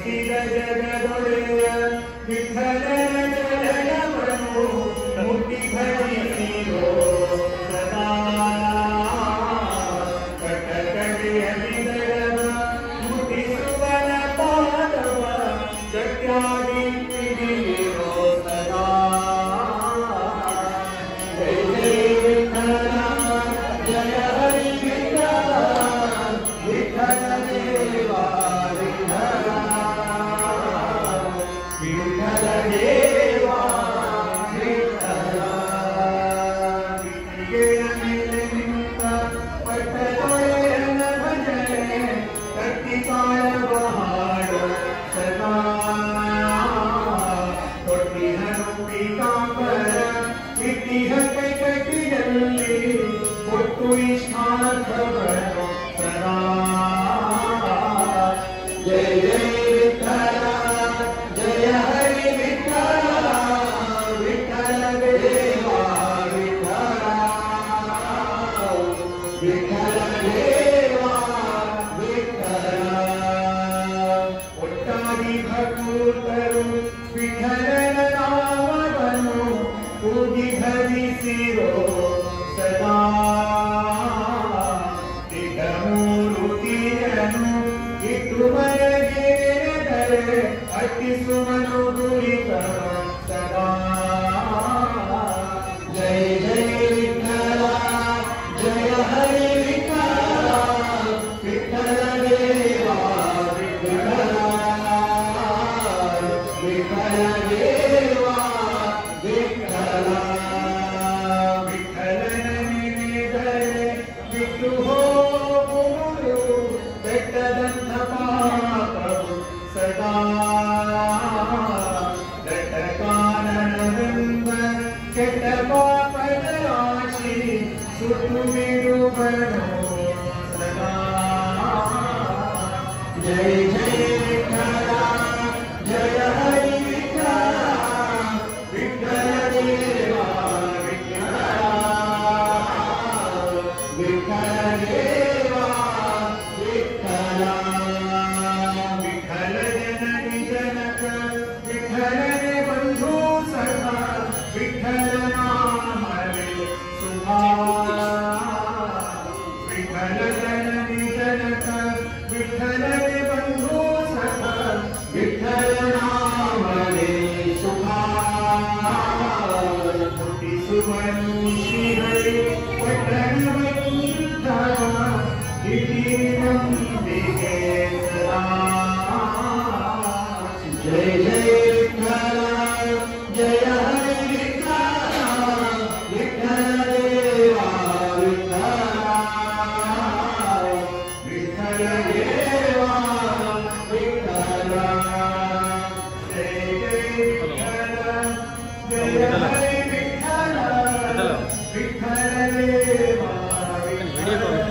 ಹರಿಸಿದ ಜಗದೊಡೆಯ ವಿಠಲನ ಚರಣವನ್ನು ಮುಟ್ಟಿ ಭಜಿಸಿರೋ ಸದಾ ಕಟಕಟೆಯಲ್ಲಿ ದರವ ಮುಟ್ಟಿಸುವನ ಪಾದವ ಗಟ್ಟಿಯಾಗಿ ಹಿಡಿಯಿರೋ ಸದಾ ಜಯ ಜಯ ವಿಠಲ ಜಯ ಹರಿ ವಿಠಲ ವಿಠಲ ದೇವಾ ವಿಠಲ ವಿಠಲ ದೇವಾ ವಿಠಲ ವಿಠಲ ಮೇಲೆ ನಿಂತ ಪಟ್ಟದೊಡೆಯನ ಭಜನೆ ಕಟ್ಟಿ ಕಾಣುವ ಹಾಡು ಸದಾ ತೊಟ್ಟಿಹನು ಪೀತಾಂಬರ ಇಟ್ಟಿಹ ಕೈಕಟ್ಟಿಯಲ್ಲಿ ಒಟ್ಟು ಇಷ್ಟಾರ್ಥವನ್ನು ಸದಾ ಜಯ ಜಯ ವಿಠಲ ಜಯ ಹರಿ ವಿಠಲ ವಿಠಲ ದೇವಾ ವಿಠಲ ವಿಠಲ ದೇವಾ ವಿಠಲ ಒಟ್ಟಾಗಿ ಭಕ್ತರು ವಿಠಲನ ನಾಮವನ್ನು ಕೂಗಿ ಭಜಿಸಿರೋ ಸದಾ ಮೂರುತಿಯನ್ನು ಇಟ್ಟು ಮನೆಗೆ ನೆನೆದರೆ ಅಟ್ಟಿಸುವನು ದುರಿತ ಸದಾ ಜಯ ಜಯ ವಿಠಲ ಜಯ ಹರಿ ವಿಠಲ ವಿಠಲ ದೇವಾ ವಿಠಲ ವಿಠಲ ದೇವಾ ವಿಠಲ ವಿಠಲನ ನೆನೆದರೆ ಬಿಟ್ಟು ಹೋಗುವುದು ಬೆಟ್ಟದಂಥ ಪಾಪವು ಸದಾ ದಟ್ಟಕಾನನವೆಂಬ ಕೆಟ್ಟ ಪಾಪದ ರಾಶಿ ಸುಟ್ಟು ಬಿಡುವನು ಸದಾ ಜಯ ಜಯ ವಿಠಲ ಜಯ ಹರಿ ವಿಠಲ ವಿಠಲ ದೇವಾ ವಿಠಲ ವಿಠಲ ದೇವಾ ವಿಠಲ ವಿಠಲ ಜನನಿ ಜನಕ ವಿಠಲನೆ ಬಂಧು ಸಖ ವಿಠಲ ನಾಮವೇ ಸುಭಾ ವಿಠಲ ಜನನಿ ಜನಕ ವಿಠಲನೆ ಬಂಧು ಸಖ ವಿಠಲ ನಾಮವೇ ಸುಭಾ ಮುಟ್ಟಿಸುವನು ಶ್ರೀಹರಿ ಪಟ್ಟಣವೈಂದ ಹಿಡಿನಂಬಿಗೆ ಸದಾ ಜಯ ಜಯ ವಿಠಲ ಜಯ ಹರಿ ವಿಠಲ ವಿಠಲ ದೇವಾ ವಿಠಲ ವಿಠಲ ದೇವಾ ವಿಠಲ ಜಯ ಜಯ ವಿಠಲ ಜಯ ಹರಿ ವಿಠಲ ವಿಠಲ ದೇವಾ ವಿಠಲ